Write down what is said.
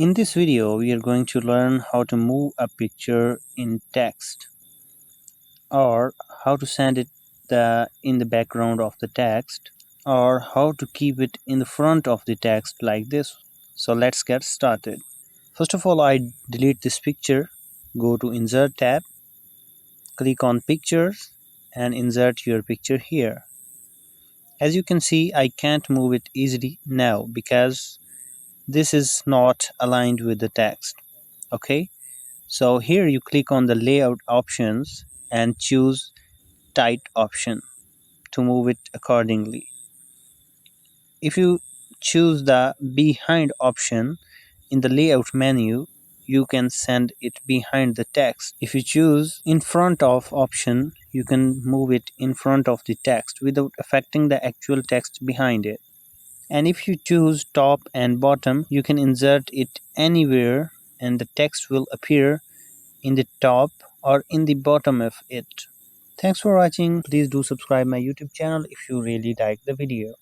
In this video, we are going to learn how to move a picture in text or how to send it in the background of the text or how to keep it in the front of the text like this. So let's get started. First of all, I delete this picture. Go to Insert tab, click on Pictures and insert your picture here. As you can see, I can't move it easily now because this is not aligned with the text. Okay. So here you click on the layout options and choose tight option to move it accordingly. If you choose the behind option in the layout menu, you can send it behind the text. If you choose in front of option, you can move it in front of the text without affecting the actual text behind it. And if you choose top and bottom, you can insert it anywhere and the text will appear in the top or in the bottom of it. Thanks for watching. Please do subscribe my YouTube channel if you really like the video.